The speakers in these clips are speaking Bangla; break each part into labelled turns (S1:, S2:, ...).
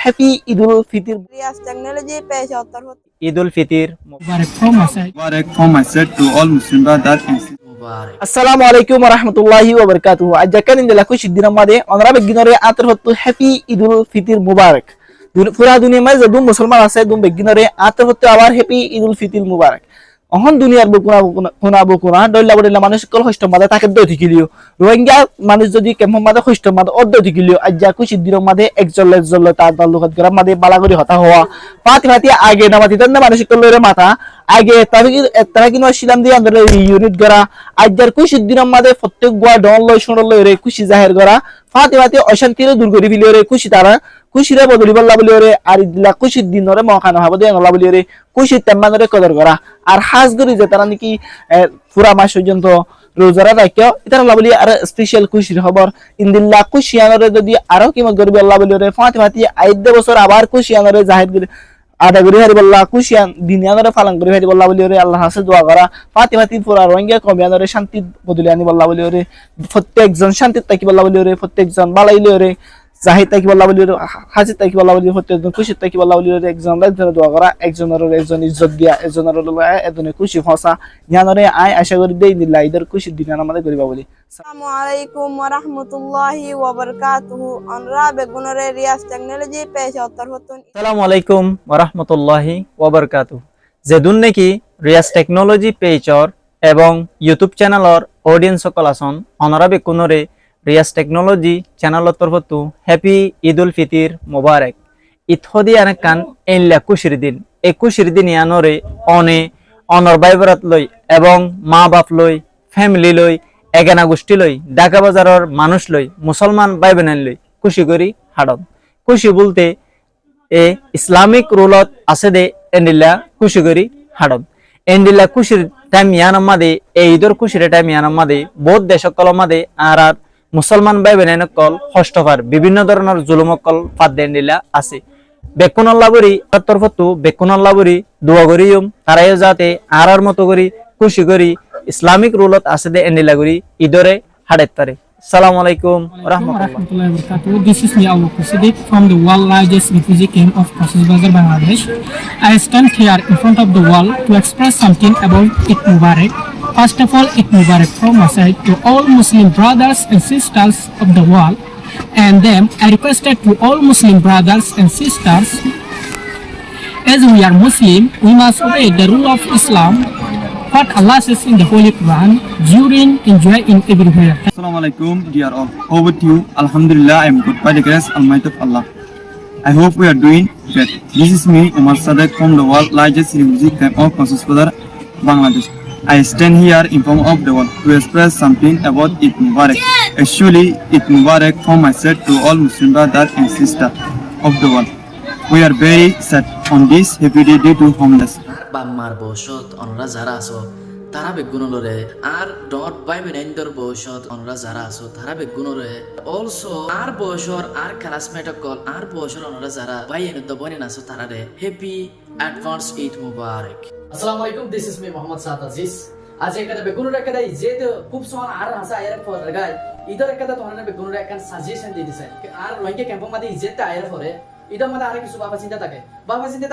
S1: হ্যাপি ঈদুল ফিতর।
S2: রিয়াজ টেকনোলজি পেশ অত্তর হতে
S1: ঈদুল Fitr
S3: Mubarak from my side to all Muslim brothers and sisters.
S1: আসসালামু আলাইকুম ওয়া রাহমাতুল্লাহি ওয়া বারাকাতুহু। আজ জাকান ইনদালা খুশি দিনের মাঝে আমরা বেগিনরে আতর হতো হ্যাপি ঈদুল ফিতর মুবারক। পুরা দুনিয়া মাঝে যদুম মুসলমান আছে দুম বেগিনরে আতর হতো আবার হ্যাপি ঈদুল ফিতর মুবারক। অহন দুনিয়ার বুকুনা দল্লা বদলা মানুষ কল হষ্ট মাদে তাকে দই থিকিলিও রোহিঙ্গা মানুষ যদি কেমন মাদে হষ্ট মাদে অর্ধ থিকিলিও আজ যা খুশি দিনের মাঝে একজল তার তাল্লুকাত গ্রাম মাদে বালাগরি হতা হওয়া পাতি আগে নামাতি তার মানুষ কলরে মাথা আগে তারা কিন্তু শিলাম দিয়ে আন্দোলন ইউনিট করা আজ যার খুশি দিনের মাঝে প্রত্যেক গোয়া ডন লয় শুনল রে খুশি জাহের করা ফাতে অশান্তির দূর করি ফিলি রে খুশি তারা খুশিরে বদলি বল্লা বলি রে আর ইদিলা খুশির দিন রে মখানো হবো দিয়ে আল্লাহ বলি রে খুশির তেম্মানরে কদর করা আর হাজ করি যে তারা নাকি পুরা মাস পর্যন্ত রোজারা রাখিও এটা আল্লাহ বলি আর স্পেশাল খুশির খবর ইনদিল্লা খুশি আনরে যদি আরো কিমত করবি আল্লাহ বলি রে ফাতে আইদে বছর আবার খুশি আনরে জাহির করে আদা করি হারি বল্লা খুশি দিন আনরে ফালাং করি হারি বল্লা বলি রে আল্লাহ হাসে দোয়া করা ফাতে পুরা রোহিঙ্গা কমে আনরে শান্তি বদলি আনি বল্লা বলি রে প্রত্যেকজন শান্তির তাকি বল্লা বলি রে প্রত্যেকজন বালাইলে রে জাহিদ তাকি বল্লা বলি হাজির তাকি বল্লা বলি প্রত্যেকজন খুশি তাকি বল্লা বলি একজন একজনের দোয়া করা একজনের একজন ইজ্জত দিয়া একজনের একজনের খুশি ফসা জ্ঞানরে আয় আশা করি দেই নিল্লা ঈদের খুশির দিন আমাদের করিবা বলি।
S2: আসসালামু আলাইকুম ওয়া রাহমাতুল্লাহি ওয়া বারাকাতুহু আমরা বেগুনরে রিয়াজ টেকনোলজি পেশ অত্তর হতে
S1: আসসালামু আলাইকুম ওয়া রাহমাতুল্লাহি ওয়া বারাকাতুহু। যেদুন নাকি রিয়াজ টেকনোলজি পেজর এবং ইউটিউব চ্যানেলর অডিয়েন্স সকল আসন অনরা বেকুনরে রিয়াজ টেকনোলজি চ্যানেলর তরফতু হ্যাপি ঈদুল ফিতর মুবারক। ইথদি আনকান এনলা খুশির দিন এই খুশির দিন ইয়ানরে অনর বাইবরাত লই এবং মা বাপ লই ফ্যামিলি লই এগানা গোষ্ঠী লই ঢাকা বাজারের মানুষ লই মুসলমান ভাই বোন লই খুশি করি হাড়ন। খুশি বলতে এ ইসলামিক রুলত আছে দে এন্ডিল্লা খুশি করি হাড়ন। এন্ডিল্লা খুশির টাইম ইয়ানার মাদে এই ঈদের খুশির টাইম ইয়ানার মাদে বহুত দেশকল মাদে আর মুসলমান ভাই বোন কল হস্তফার বিভিন্ন ধরনের জুলুমকল ফাদ এন্ডিল্লা আছে বেকুন আল্লাহ বরি তরফতু বেকুন আল্লাহ বরি দোয়া করিম তারাইও যাতে আর মতো করি খুশি করি ইসলামিক রুলত আছে দে এন্ডিল্লা করি ঈদরে হাড়েত পারে। Assalamu alaikum warahmatullahi
S4: wabarakatuh. This is me, Abu Siddiq, from the world largest refugee camp of Cox's Bazar, Bangladesh. I stand here in front of the wall to express something about Eid Mubarak. First of all, Eid Mubarak from my side to all Muslim brothers and sisters of the world. And then I requested to all Muslim brothers and sisters, as we are Muslim, we must obey the rule of Islam. What Allah says in the Holy Quran, during, enjoy in everywhere.
S3: Assalamu alaikum, dear all. Over to you. Alhamdulillah, I am good by the grace Almighty of Allah. I hope we are doing great. This is me, Umar Sadek, from the world largest refugee camp of Cox's Bazar, Bangladesh. I stand here in front of the world to express something about Eid Mubarak. Actually, Eid Mubarak from my side to all Muslim brothers and sisters of the world. We are very sad on this happy day due to homeless.
S5: বাম্মার বয়সত অনরা যারা আছো তারা বেগুনলরে আর ডট বাই বেনাইন্দর বয়সত অনরা যারা আছো তারা বেগুনরে অলসো আর বয়সর আর ক্লাসমেট কল আর বয়সর অনরা যারা বাই এনে দবনে আছো তারারে হ্যাপি অ্যাডভান্স ঈদ মুবারক।
S6: আসসালামু আলাইকুম, দিস ইজ মি মোহাম্মদ সাদ আজিজ। আজ একাদা বেগুনর একাদা যেতে খুব সময় আর হাসা আয়ার পরে গায় ইদর একাদা তোমরা বেগুনর একান সাজেশন দিয়ে দিছে আর রোহিঙ্গা ক্যাম্প মাঝে যেতে আয়ার পরে ইদর মধ্যে আর কিছু বাবা চিন্তা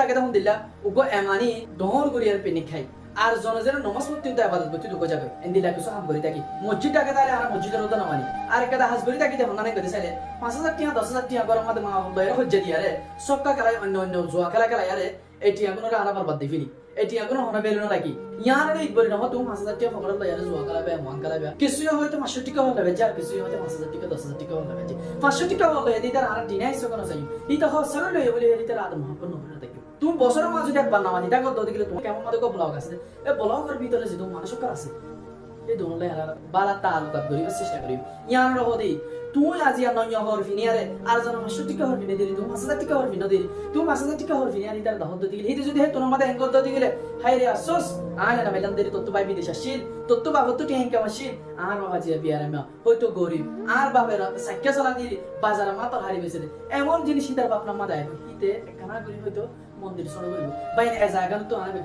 S6: থাকে তখন দিল্লা উগো এমানি দহর করিয়ার পেনি খাই আর জনজের নমাজ পড়তে তো ইবাদত করতে দুগো যাবে এন্দিলা কিছু হাম করি থাকি মসজিদ টাকা তাহলে আর মসজিদের রোদ না মানি আর একটা হাজ করি থাকি দেখুন না করে চাইলে 5000 টাকা 10000 টাকা গরম মধ্যে মা বইরে হজ্জা দিয়া রে সক্কা খেলায় অন্য জুয়া খেলা আরে এটি আগুনরে আর বরবাদ দি ফিনি এটি আগুন হনা বেলুন রাখি ইয়ারে ঈদ বলি না তুমি 5000 টাকা ফকর লয় আর জুয়া খেলাবে মন খেলাবে কিছু হয়তো 500 টাকা হলে যা কিছু হয়তো 5000 টাকা 10000 টাকা হলে 500 টাকা হলে এদি তার আর ডিনাইস কোন চাই ইতা হসল লয় বলি এদি তার আদম হকন না দেখি তুমি বছরের মাঝে একবার না মানি দেখো তো দিলে তুমি কেমন মতো ব্লগ আছে এই ব্লগের ভিতরে যে তুমি মানুষ কার আছে এই দোনলে আর বালা তালুকাত করিবার চেষ্টা করি ইয়ার রহদি তুই আজি আর নয় হর ফিনিয়ারে আর জন 500 টাকা হর ফিনে দিলি তুমি 5000 টাকা হর ফিনে দিলি তুমি 5000 টাকা হর ফিনিয়ারি তার দহদ দিলি এই যদি হে তোর মাথা এঙ্গল দদি গেলে হাই রে আফসোস আয় না মেলান দেরি তত্ত্ব পাই বিদেশ আসিল তত্ত্ব বাবু তো টিং কামাসিল আর বাবা জি বিয়ার আমি হয়তো গরিব আর বাবের সাক্ষ্য চালা দিলি বাজারে মাথা হারি বেছে এমন জিনিস তার বাপ না মাথায় হিতে কানা গরিব হয়তো মন্দির সরে গরিব বাইরে এ জায়গা তো আনবে